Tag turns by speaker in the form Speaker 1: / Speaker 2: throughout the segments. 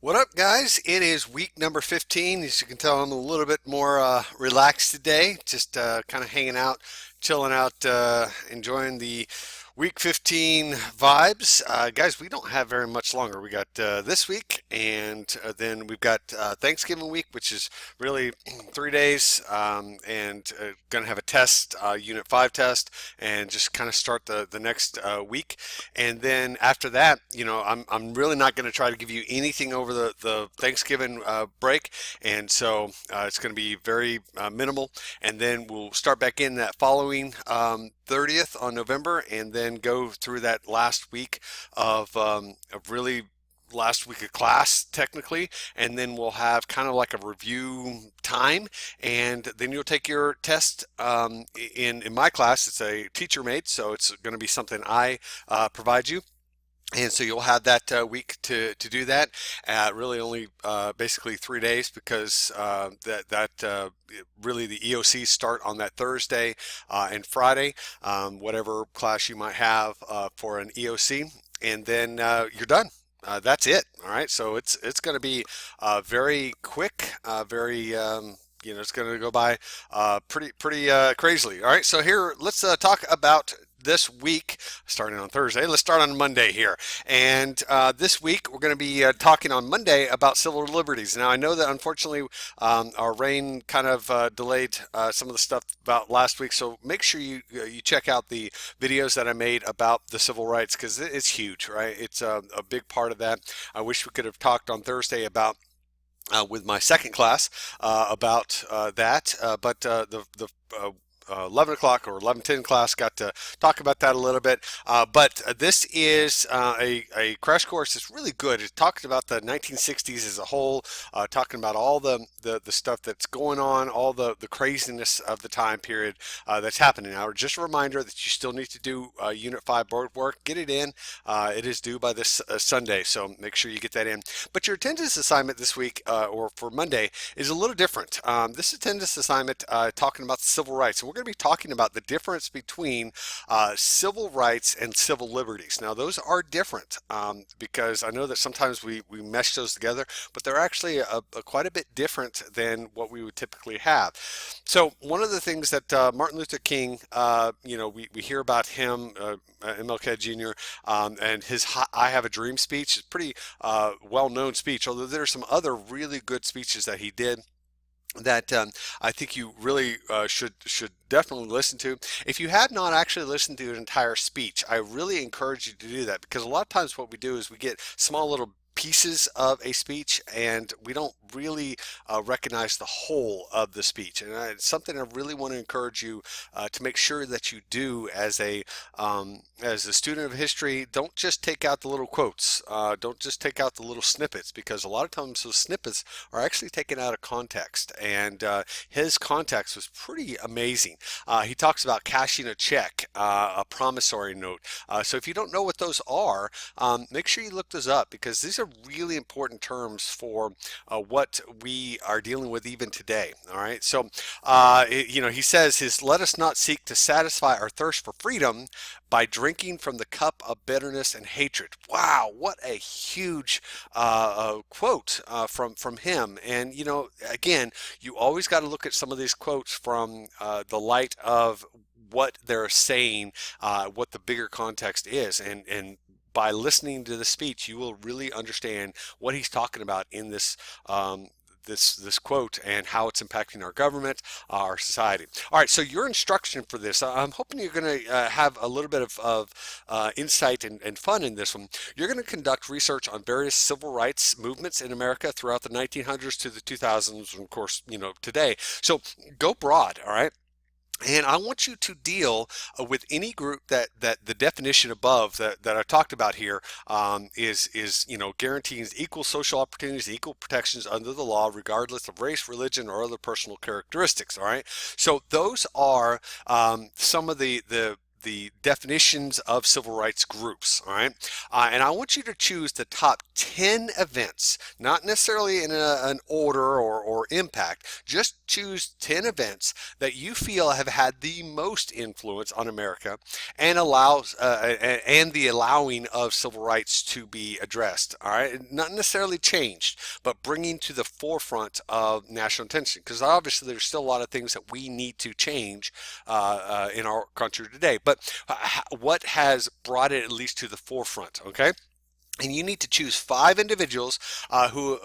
Speaker 1: What up, guys? It is week number 15. As you can tell, I'm a little bit more relaxed today. Just kind of hanging out, chilling out, enjoying the week 15 vibes. Guys, we don't have very much longer. We got this week, and then we've got Thanksgiving week, which is really 3 days, and going to have a test, Unit 5 test, and just kind of start the next week. And then after that, I'm really not going to try to give you anything over the Thanksgiving break. And so it's going to be very minimal. And then we'll start back in that following 30th on November and then go through that last week of really last week of class technically, and then we'll have kind of like a review time, and then you'll take your test. In my class, it's a teacher made, so it's going to be something I provide you. And so you'll have that week to do that. Really only basically 3 days because really the EOCs start on that Thursday and Friday, whatever class you might have for an EOC, and then you're done. That's it. All right. So it's going to be very quick, very it's going to go by pretty crazily. All right. So here, let's talk about this week, starting on Thursday. Let's start on Monday here. And this week, we're going to be talking on Monday about civil liberties. Now, I know that unfortunately our rain kind of delayed some of the stuff about last week. So make sure you check out the videos that I made about the civil rights, because it's huge, right? It's a big part of that. I wish we could have talked on Thursday about with my second class about that, but the 11 o'clock or 11:10 class got to talk about that a little bit. But this is a crash course that's really good. It talks about the 1960s as a whole, talking about all the stuff that's going on, all the craziness of the time period that's happening now. Just a reminder that you still need to do Unit 5 board work. Get it in. It is due by this Sunday, so make sure you get that in. But your attendance assignment this week, or for Monday, is a little different. This attendance assignment talking about civil rights. And we're going to be talking about the difference between civil rights and civil liberties. Now, those are different because I know that sometimes we mesh those together, but they're actually quite a bit different than what we would typically have. So one of the things that Martin Luther King, we hear about him, MLK Jr., and his I Have a Dream speech is pretty well-known speech, although there are some other really good speeches that he did that I think you really should definitely listen to. If you have not actually listened to an entire speech, I really encourage you to do that, because a lot of times what we do is we get small little pieces of a speech and we don't really recognize the whole of the speech, and it's something I really want to encourage you to make sure that you do as a student of history. Don't just take out the little quotes, don't just take out the little snippets, because a lot of times those snippets are actually taken out of context, and his context was pretty amazing. He talks about cashing a check, a promissory note. So if you don't know what those are, make sure you look those up, because these are really important terms for what we are dealing with even today. All right. So, he says, let us not seek to satisfy our thirst for freedom by drinking from the cup of bitterness and hatred. Wow, what a huge quote from him. And again, you always got to look at some of these quotes from the light of what they're saying, what the bigger context is, and by listening to the speech, you will really understand what he's talking about in this this quote and how it's impacting our government, our society. All right, so your instruction for this, I'm hoping you're going to have a little bit of insight and fun in this one. You're going to conduct research on various civil rights movements in America throughout the 1900s to the 2000s, and of course, today. So go broad, all right? And I want you to deal with any group that the definition above that I talked about here is guaranteeing equal social opportunities, equal protections under the law, regardless of race, religion, or other personal characteristics. All right. So those are some of the definitions of civil rights groups. All right. And I want you to choose the top 10 events, not necessarily in an order or impact, just choose 10 events that you feel have had the most influence on America and allows and the allowing of civil rights to be addressed. All right, not necessarily changed, but bringing to the forefront of national attention. Because obviously, there's still a lot of things that we need to change in our country today. But what has brought it at least to the forefront? Okay. And you need to choose 5 individuals who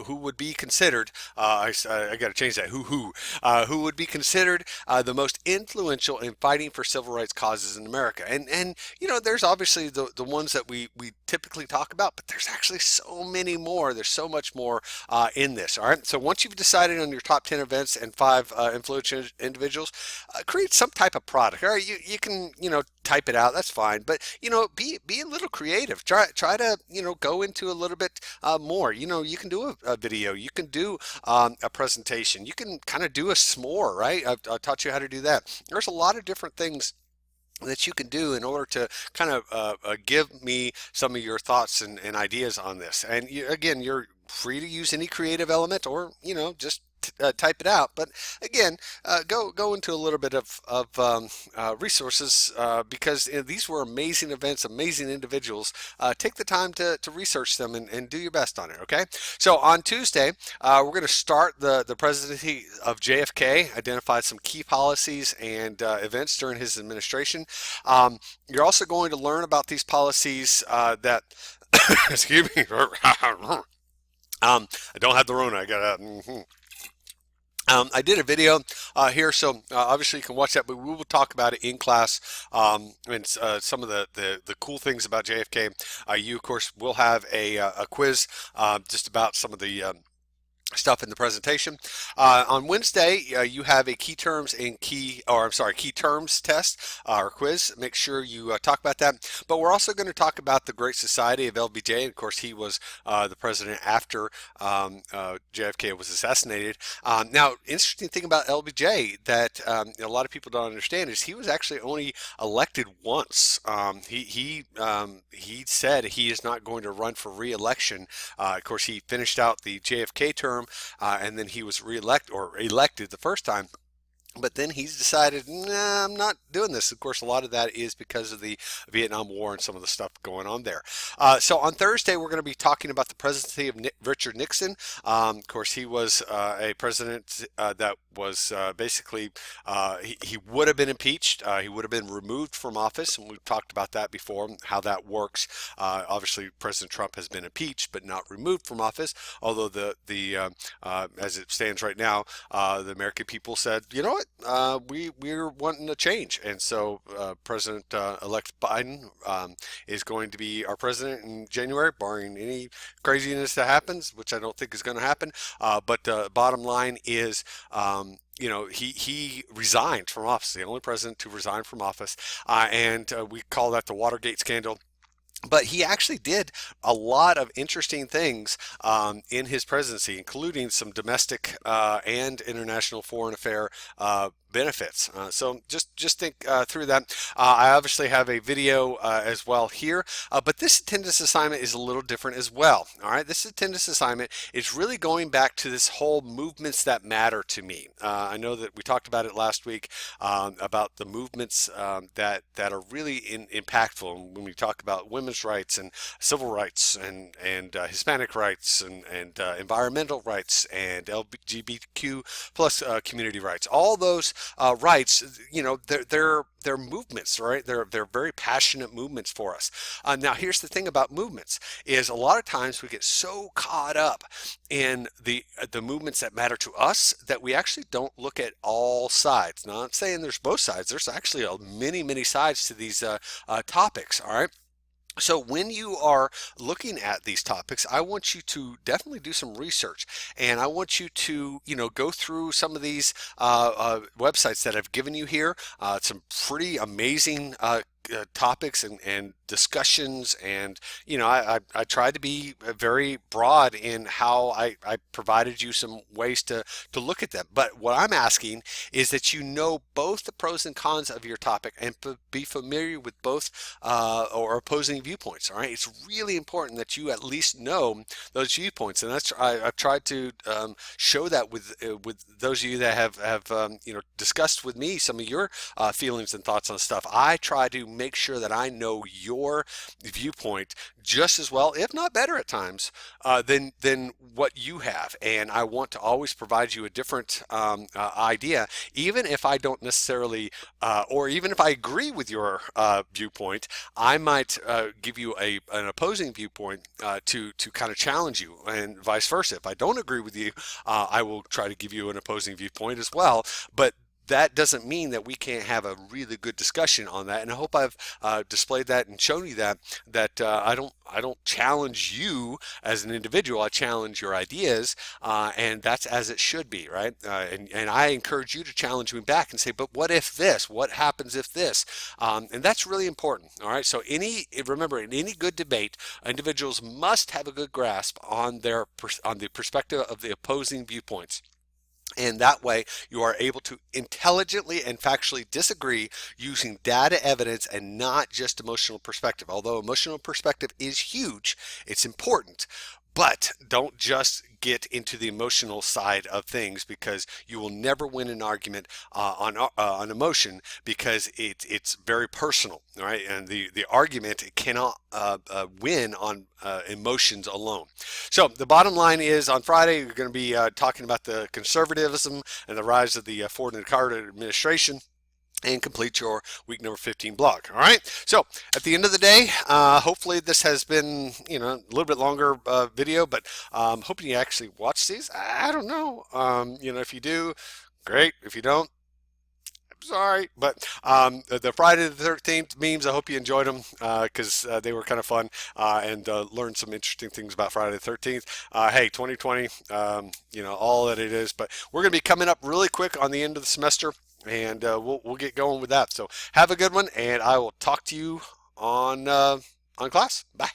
Speaker 1: would be considered. I got to change that. Who would be considered the most influential in fighting for civil rights causes in America? And there's obviously the ones that we typically talk about, but there's actually so many more. There's so much more in this. All right. So once you've decided on your top 10 events and 5 influential individuals, create some type of product. All right. You can type it out. That's fine. But be a little creative. Try to go into a little bit more. You can do a video, you can do a presentation, you can kind of do a s'more, right? I've taught you how to do that. There's a lot of different things that you can do in order to kind of give me some of your thoughts and ideas on this. And again, you're free to use any creative element, or just type it out. But again, go into a little bit of resources, because these were amazing events, amazing individuals. Take the time to research them and do your best on it. Okay. So on Tuesday, we're going to start the presidency of JFK, identify some key policies and events during his administration. You're also going to learn about these policies that excuse me. I don't have the Rona. I got I did a video here, so obviously you can watch that, but we will talk about it in class, and some of the cool things about JFK. You, of course, will have a quiz just about some of the stuff in the presentation. On Wednesday, you have a key terms key terms test or quiz. Make sure you talk about that. But we're also going to talk about the Great Society of LBJ. And of course, he was the president after JFK was assassinated. Now, interesting thing about LBJ that a lot of people don't understand is he was actually only elected once. He said he is not going to run for re-election. Of course, he finished out the JFK term, and then he was elected the first time. But then he's decided, nah, I'm not doing this. Of course, a lot of that is because of the Vietnam War and some of the stuff going on there. So on Thursday, we're going to be talking about the presidency of Richard Nixon. Of course, he was a president that was basically, he would have been impeached. He would have been removed from office. And we've talked about that before, how that works. Obviously, President Trump has been impeached, but not removed from office. Although as it stands right now, the American people said, you know what? We're wanting a change, and so President-elect Biden is going to be our president in January, barring any craziness that happens, which I don't think is going to happen. But bottom line is, he resigned from office, the only president to resign from office, and we call that the Watergate scandal. But he actually did a lot of interesting things in his presidency, including some domestic and international foreign affair benefits. So just think through that. I obviously have a video as well here, but this attendance assignment is a little different as well. All right, this attendance assignment is really going back to this whole movements that matter to me. I know that we talked about it last week about the movements that are really impactful. And when we talk about women's rights and civil rights and Hispanic rights and environmental rights and LGBTQ plus community rights, all those rights, they're movements, right? They're very passionate movements for us. Now, here's the thing about movements is a lot of times we get so caught up in the movements that matter to us that we actually don't look at all sides. Now, I'm not saying there's both sides. There's actually many sides to these topics. All right. So when you are looking at these topics, I want you to definitely do some research, and I want you to, go through some of these websites that I've given you here. Some pretty amazing topics and discussions, and I tried to be very broad in how I provided you some ways to look at them. But what I'm asking is that you know both the pros and cons of your topic and be familiar with both or opposing viewpoints. All right, it's really important that you at least know those viewpoints, and I've tried to show that with those of you that have discussed with me some of your feelings and thoughts on stuff. I try to make sure that I know your viewpoint just as well, if not better at times, than what you have, and I want to always provide you a different idea, even if I don't necessarily, or even if I agree with your viewpoint. I might give you an opposing viewpoint to kind of challenge you, and vice versa. If I don't agree with you, I will try to give you an opposing viewpoint as well. But that doesn't mean that we can't have a really good discussion on that. And I hope I've displayed that and shown you that I don't challenge you as an individual. I challenge your ideas, and that's as it should be, right? And I encourage you to challenge me back and say, but what if this? What happens if this? And that's really important. All right. So remember, in any good debate, individuals must have a good grasp on on the perspective of the opposing viewpoints. And that way, you are able to intelligently and factually disagree using data evidence and not just emotional perspective. Although emotional perspective is huge, it's important. But don't just get into the emotional side of things, because you will never win an argument on emotion, because it's very personal, right? And the argument cannot win on emotions alone. So the bottom line is, on Friday, we're going to be talking about the conservatism and the rise of the Ford and Carter administration, and complete your week number 15 blog. All right. So at the end of the day, hopefully this has been, a little bit longer video, but hoping you actually watch these. I don't know. If you do, great. If you don't, I'm sorry. But the Friday the 13th memes, I hope you enjoyed them, because they were kind of fun, and learned some interesting things about Friday the 13th. Hey, 2020, all that it is. But we're going to be coming up really quick on the end of the semester, and we'll get going with that. So have a good one, and I will talk to you on class. Bye.